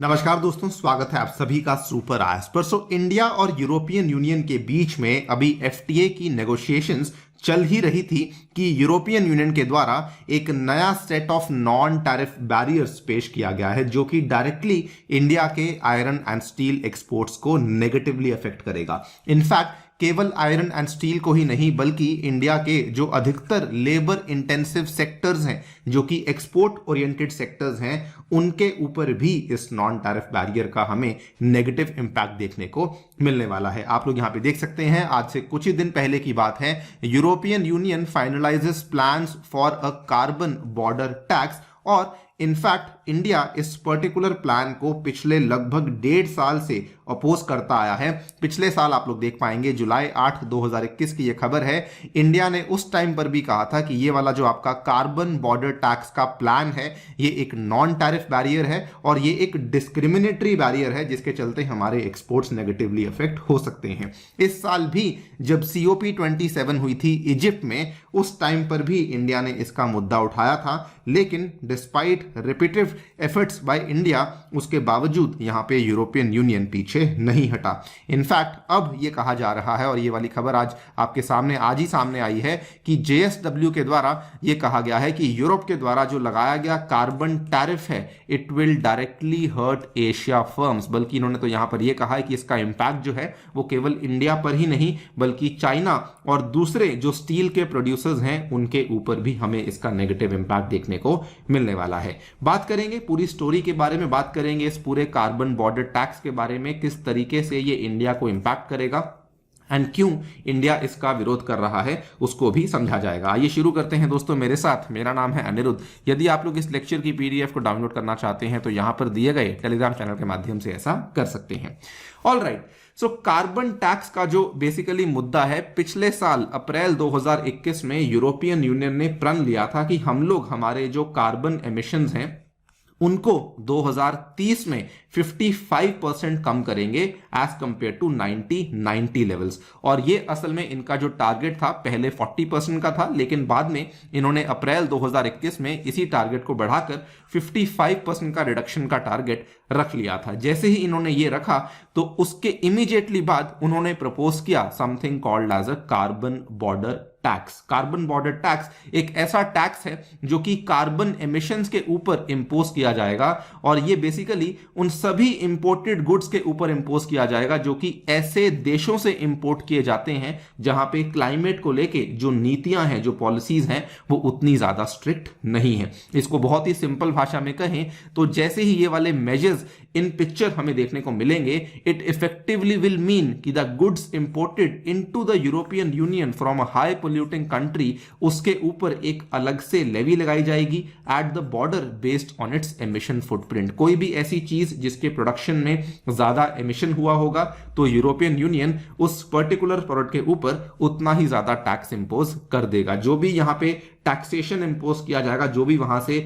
नमस्कार दोस्तों, स्वागत है आप सभी का सुपर आयस पर। इंडिया और यूरोपियन यूनियन के बीच में अभी एफटीए की नेगोशिएशंस चल ही रही थी कि यूरोपियन यूनियन के द्वारा एक नया set of non tariff barriers पेश किया गया है जो कि डायरेक्टली इंडिया के आयरन एंड स्टील एक्सपोर्ट्स को नेगेटिवली अफेक्ट करेगा। इनफैक्ट केवल आयरन एंड स्टील को ही नहीं बल्कि इंडिया के जो अधिकतर लेबर इंटेंसिव सेक्टर्स हैं, जो कि एक्सपोर्ट ओरिएंटेड सेक्टर्स हैं, उनके ऊपर भी इस नॉन टैरिफ बैरियर का हमें नेगेटिव इंपैक्ट देखने को मिलने वाला है। आप लोग यहां पे देख सकते हैं, आज से कुछ ही दिन पहले की बात है, European Union finalises plans for a carbon border tax. और इनफैक्ट इंडिया इस पर्टिकुलर प्लान को पिछले लगभग 1.5 साल से अपोज करता आया है। पिछले साल आप लोग देख पाएंगे जुलाई 8, 2021 की यह खबर है। इंडिया ने उस टाइम पर भी कहा था कि ये वाला जो आपका कार्बन बॉर्डर टैक्स का प्लान है ये एक नॉन टैरिफ बैरियर है और ये एक डिस्क्रिमिनेटरी बैरियर है जिसके चलते हमारे एक्सपोर्ट्स नेगेटिवली अफेक्ट हो सकते हैं। इस साल भी जब COP27 हुई थी इजिप्ट में, उस टाइम पर भी इंडिया ने इसका मुद्दा उठाया था, लेकिन despite repeated efforts by India उसके बावजूद यहां पे यूरोपियन यूनियन पीछे नहीं हटा। इनफैक्ट अब यह कहा जा रहा है और ये वाली खबर आज आपके सामने आज ही सामने आई है कि JSW के द्वारा यह कहा गया है कि यूरोप के द्वारा जो लगाया गया कार्बन टैरिफ है it will directly hurt Asia firms. बल्कि इन्होंने तो यहां पर यह कहा है कि इसका इंपैक्ट जो है वो केवल इंडिया पर ही नहीं बल्कि चाइना और दूसरे जो स्टील के प्रोड्यूसर्स हैं उनके ऊपर भी हमें इसका नेगेटिव इंपैक्ट देखने को मिलने वाला है। बात करेंगे पूरी स्टोरी के बारे में, बात करेंगे इस पूरे कार्बन बॉर्डर टैक्स के बारे में, किस तरीके से ये इंडिया को इंपैक्ट करेगा एंड क्यों इंडिया इसका विरोध कर रहा है उसको भी समझा जाएगा। आइए शुरू करते हैं दोस्तों मेरे साथ। मेरा नाम है अनिरुद्ध। यदि आप लोग इस लेक्चर की PDF को डाउनलोड करना चाहते हैं तो यहां पर दिए गए टेलीग्राम चैनल के माध्यम से ऐसा कर सकते हैं। All right, so carbon tax का जो बेसिकली मुद्दा है, पिछले साल अप्रैल 2021 में यूरोपियन यूनियन ने प्रण लिया था कि हम लोग हमारे जो कार्बन एमिशंस हैं उनको 2030 में 55% कम करेंगे एज कंपेयर टू 1990 लेवल्स। और ये असल में इनका जो टारगेट था पहले 40% का था, लेकिन बाद में इन्होंने अप्रैल 2021 में इसी टारगेट को बढ़ाकर 55% का रिडक्शन का टारगेट रख लिया था। जैसे ही इन्होंने ये रखा तो उसके इमीडिएटली बाद उन्होंने प्रपोज किया something called as a carbon border tax. Carbon border tax एक ऐसा टैक्स है जो कि कार्बन एमिशंस के ऊपर इंपोज किया जाएगा और ये बेसिकली उन सभी इंपोर्टेड गुड्स के ऊपर इंपोज किया जाएगा जो कि ऐसे देशों से इंपोर्ट किए जाते हैं जहां पे क्लाइमेट को लेके जो नीतियां हैं, जो पॉलिसीज हैं, वो उतनी ज्यादा स्ट्रिक्ट नहीं है। इसको बहुत ही सिंपल भाषा में कहें तो जैसे ही ये वाले मेजर्स इन पिक्चर हमें देखने को मिलेंगे, इट इफेक्टिवली विल मीन कि the goods imported into the European union from a high polluting country, उसके ऊपर एक अलग से लेवी लगाई जाएगी at the border based on it's emission footprint. कोई भी ऐसी चीज जिसके प्रोडक्शन में ज्यादा एमिशन हुआ होगा तो यूरोपियन यूनियन उस पर्टिकुलर प्रोडक्ट के ऊपर उतना ही ज्यादा टैक्स इंपोज कर देगा। जो भी यहां पे टैक्सेशन इंपोज किया जाएगा, जो भी वहां से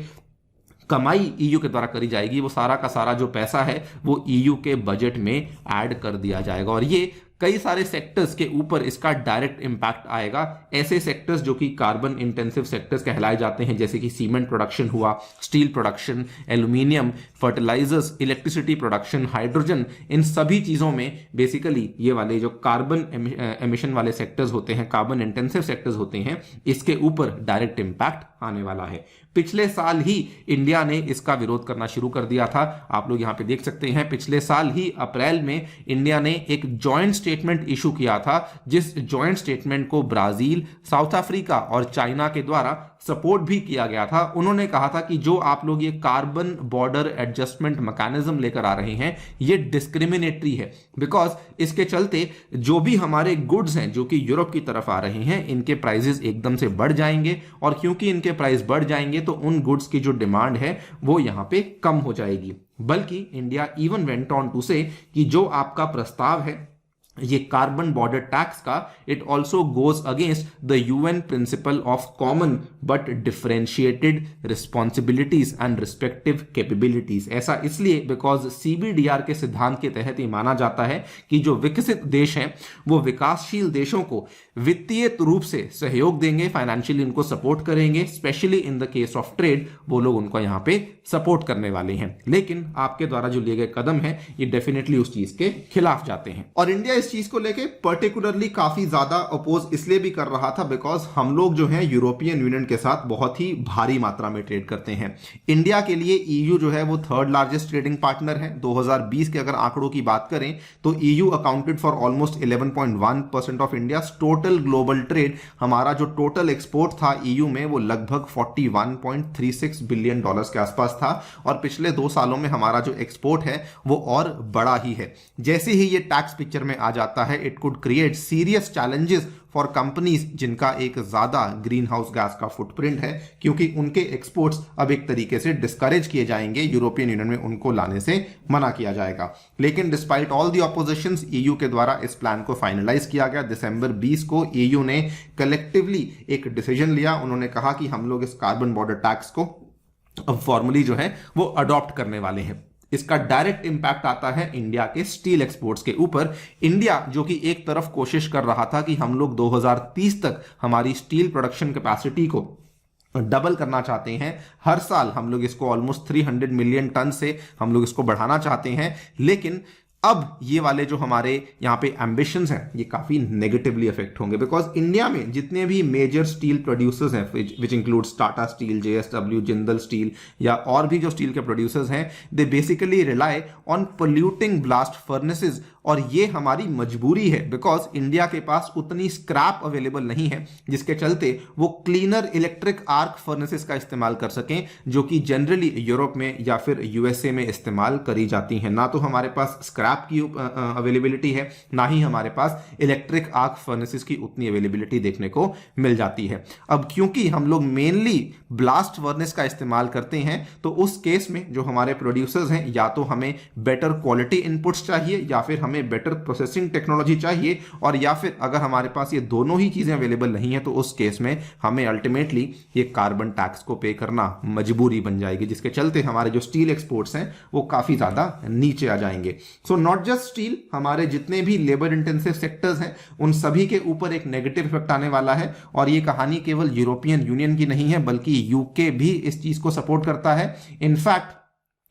कमाई EU के द्वारा करी जाएगी, वो सारा का सारा जो पैसा है वो EU के बजट में ऐड कर दिया जाएगा और ये कई सारे सेक्टर्स के ऊपर इसका डायरेक्ट इंपैक्ट आएगा। ऐसे सेक्टर्स जो कि कार्बन इंटेंसिव सेक्टर्स कहलाए जाते हैं, जैसे कि सीमेंट प्रोडक्शन हुआ, steel production, aluminium, fertilisers, electricity production, hydrogen, इन सभी चीजों में बेसिकली ये वाले जो कार्बन एमिशन वाले सेक्टर्स होते हैं, कार्बन इंटेंसिव सेक्टर्स होते हैं, इसके ऊपर डायरेक्ट इंपैक्ट आने वाला है। पिछले साल ही इंडिया ने इसका विरोध करना शुरू कर दिया था। आप लोग यहां पे देख सकते हैं, पिछले साल ही अप्रैल में इंडिया ने एक जॉइंट स्टेटमेंट इशू किया था, जिस जॉइंट स्टेटमेंट को ब्राजील, साउथ अफ्रीका और चाइना के द्वारा सपोर्ट भी किया गया था। उन्होंने कहा था कि जो आप लोग ये कार्बन बॉर्डर एडजस्टमेंट मैकेनिज्म लेकर आ रहे हैं ये डिस्क्रिमिनेटरी है, बिकॉज इसके चलते जो भी हमारे गुड्स हैं जो कि यूरोप की तरफ आ रहे हैं इनके प्राइसेस एकदम से बढ़ जाएंगे और क्योंकि इनके प्राइस बढ़ जाएंगे तो उन गुड्स की जो डिमांड है वो यहां पे कम हो जाएगी। बल्कि India even went on to say कि जो आपका प्रस्ताव है ये कार्बन बॉर्डर टैक्स का it also goes against the UN principle of common but differentiated responsibilities and respective capabilities. ऐसा इसलिए बिकॉज सीबीडीआर के सिद्धांत के तहत ये माना जाता है कि जो विकसित देश हैं वो विकासशील देशों को वित्तीय रूप से सहयोग देंगे, फाइनेंशियली उनको सपोर्ट करेंगे, specially in the case of trade वो लोग उनको यहां पे सपोर्ट करने वाले हैं। लेकिन आपके द्वारा जो लिए गए कदम है ये डेफिनेटली उस चीज के खिलाफ जाते हैं। और इंडिया इस चीज को लेके पर्टिकुलरली काफी ज्यादा अपोज इसलिए भी कर रहा था बिकॉज हम लोग जो है यूरोपियन यूनियन के साथ बहुत ही भारी मात्रा में ट्रेड करते हैं। इंडिया के लिए ईयू जो है वो थर्ड लार्जेस्ट ट्रेडिंग पार्टनर है। 2020 के अगर आंकड़ों की बात करें तो EU accounted for almost 11.1% of India total global trade. हमारा जो टोटल एक्सपोर्ट था ईयू में वो लगभग 41.36 बिलियन डॉलर्स के आसपास था और पिछले 2 सालों में हमारा जो एक्सपोर्ट है वो और बड़ा ही है। जैसे ही ये टैक्स पिक्चर में आ जाता है it could create serious challenges for companies जिनका एक ज्यादा ग्रीन हाउस गैस का फुटप्रिंट है, क्योंकि उनके एक्सपोर्ट्स अब एक तरीके से डिस्करेज किए जाएंगे, यूरोपियन यूनियन में उनको लाने से मना किया जाएगा। लेकिन despite all the opposition's EU के द्वारा इस प्लान को फाइनलाइज किया गया। दिसंबर 20 को ईयू ने कलेक्टिवली एक डिसीजन लिया। उन्होंने कहा कि हम लोग इस कार्बन बॉर्डर टैक्स को अब फॉर्मली जो है वो अडॉप्ट करने वाले हैं। इसका डायरेक्ट इंपैक्ट आता है इंडिया के स्टील एक्सपोर्ट्स के ऊपर। इंडिया जो कि एक तरफ कोशिश कर रहा था कि हम लोग 2030 तक हमारी स्टील प्रोडक्शन कैपेसिटी को डबल करना चाहते हैं, हर साल हम लोग इसको ऑलमोस्ट 300 मिलियन टन से हम लोग इसको बढ़ाना चाहते हैं। लेकिन अब ये वाले जो हमारे यहाँ पे एम्बिशंस हैं ये काफी नेगेटिवली अफेक्ट होंगे बिकॉज इंडिया में जितने भी मेजर स्टील प्रोड्यूसर्स हैं which includes Tata steel, JSW, Jindal steel या और भी जो स्टील के प्रोड्यूसर्स हैं, they basically rely on polluting blast furnaces. और ये हमारी मजबूरी है बिकॉज इंडिया के पास उतनी स्क्रैप अवेलेबल नहीं है जिसके चलते वो क्लीनर इलेक्ट्रिक आर्क फर्नेसेस का इस्तेमाल कर सकें, जो कि जनरली यूरोप में या फिर यूएसए में इस्तेमाल करी जाती हैं। ना तो हमारे पास स्क्रैप की अवेलेबिलिटी है, ना ही हमारे पास इलेक्ट्रिक आर्क फर्नेसेस की उतनी अवेलेबिलिटी देखने को मिल जाती है। अब क्योंकि हम लोग मेनली ब्लास्ट फर्नेस का इस्तेमाल करते हैं तो उस केस में जो हमारे प्रोड्यूसर्स हैं या तो हमें बेटर क्वालिटी इनपुट्स चाहिए या फिर हमें बेटर प्रोसेसिंग टेक्नोलॉजी चाहिए, और या फिर अगर हमारे पास ये दोनों ही चीजें अवेलेबल नहीं है तो उस केस में हमें अल्टीमेटली ये कार्बन टैक्स को पे करना मजबूरी बन जाएगी, जिसके चलते हमारे जो स्टील एक्सपोर्ट्स हैं वो काफी ज्यादा नीचे आ जाएंगे। सो नॉट जस्ट स्टील, हमारे जितने भी लेबर इंटेंसिव सेक्टर्स हैं उन सभी के ऊपर एक नेगेटिव इफेक्ट आने वाला है। और ये कहानी केवल यूरोपियन यूनियन की नहीं है बल्कि यूके भी इस चीज को सपोर्ट करता है। इनफैक्ट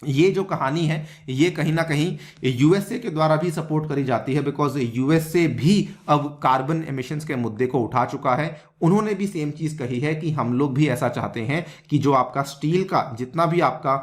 ये जो कहानी है ये कहीं ना कहीं यूएसए के द्वारा भी सपोर्ट करी जाती है बिकॉज यूएसए भी अब कार्बन एमिशंस के मुद्दे को उठा चुका है। उन्होंने भी सेम चीज कही है कि हम लोग भी ऐसा चाहते हैं कि जो आपका स्टील का जितना भी आपका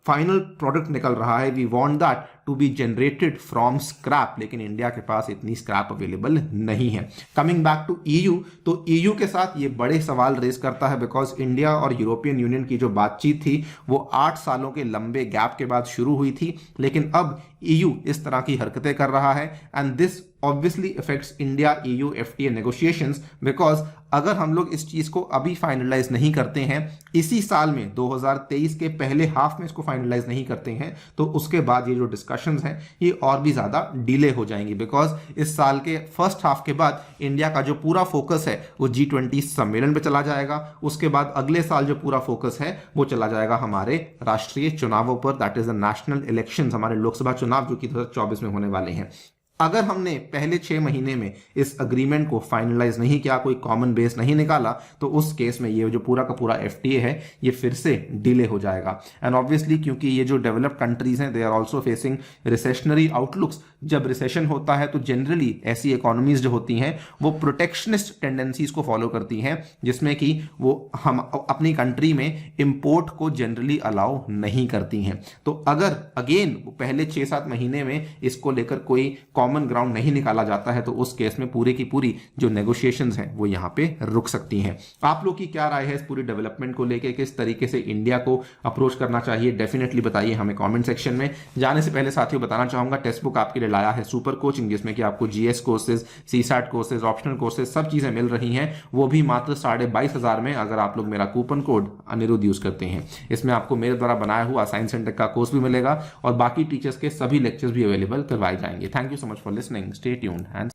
फाइनल प्रोडक्ट निकल रहा है we want that to be generated from scrap, लेकिन इंडिया के पास इतनी स्क्रैप अवेलेबल नहीं है। कमिंग बैक टू ईयू, तो ईयू के साथ ये बड़े सवाल रेज करता है बिकॉज इंडिया और यूरोपियन यूनियन की जो बातचीत थी वो 8 सालों के लंबे गैप के बाद शुरू हुई थी, लेकिन अब ईयू इस तरह की हरकतें कर रहा है and this obviously affects India EU FTA negotiations because अगर हम लोग इस चीज को अभी फाइनलाइज नहीं करते हैं, इसी साल में 2023 के पहले हाफ में इसको फाइनलाइज नहीं करते हैं, तो उसके बाद ये जो डिस्कशंस हैं ये और भी ज्यादा डिले हो जाएंगी बिकॉज इस साल के फर्स्ट हाफ के बाद इंडिया का जो पूरा फोकस है वो G20 सम्मेलन पे चला जाएगा। उसके बाद अगले साल जो पूरा फोकस है वो चला जाएगा हमारे राष्ट्रीय चुनावों पर, that is the national elections, हमारे लोकसभा चुनाव जो कि 2024 में होने वाले हैं। अगर हमने पहले 6 महीने में इस अग्रीमेंट को फाइनलाइज नहीं किया, कोई कॉमन बेस नहीं निकाला, तो उस केस में ये जो पूरा का पूरा एफटीए है ये फिर से डिले हो जाएगा। एंड ऑब्वियसली क्योंकि ये जो डेवलप्ड कंट्रीज हैं they are also facing recessionary outlooks. जब रिसेशन होता है तो जनरली ऐसी इकोनॉमीज जो होती हैं वो प्रोटेक्शनिस्ट टेंडेंसीज को फॉलो करती हैं, जिसमें कि वो हम अपनी कंट्री में इंपोर्ट को जनरली अलाउ नहीं करती हैं। तो अगर अगेन पहले 6-7 महीने में इसको लेकर कोई कॉमन ग्राउंड नहीं निकाला जाता है तो उस केस में पूरी की पूरी जो नेगोशिएशंस हैं वो यहां पे रुक सकती हैं। आप लोग की क्या राय है इस पूरी डेवलपमेंट को लेके, किस तरीके से इंडिया को अप्रोच करना चाहिए, डेफिनेटली बताइए हमें कमेंट सेक्शन में। जाने से पहले साथियों बताना चाहूंगा टेक्स्ट बुक आपके लिए लाया है सुपर कोचिंग, जिसमें कि आपको GS courses, CSAT courses, optional courses सब चीजें मिल रही हैं, वो भी मात्र 22,500 में अगर आप लोग मेरा कूपन कोड अनिरुद्ध यूज करते हैं। इसमें आपको मेरे द्वारा बनाया हुआ साइंस एंड टेक का कोर्स भी मिलेगा और बाकी टीचर्स के सभी लेक्चर्स भी अवेलेबल करवाए जाएंगे। Thank you so much. Much for listening, stay tuned and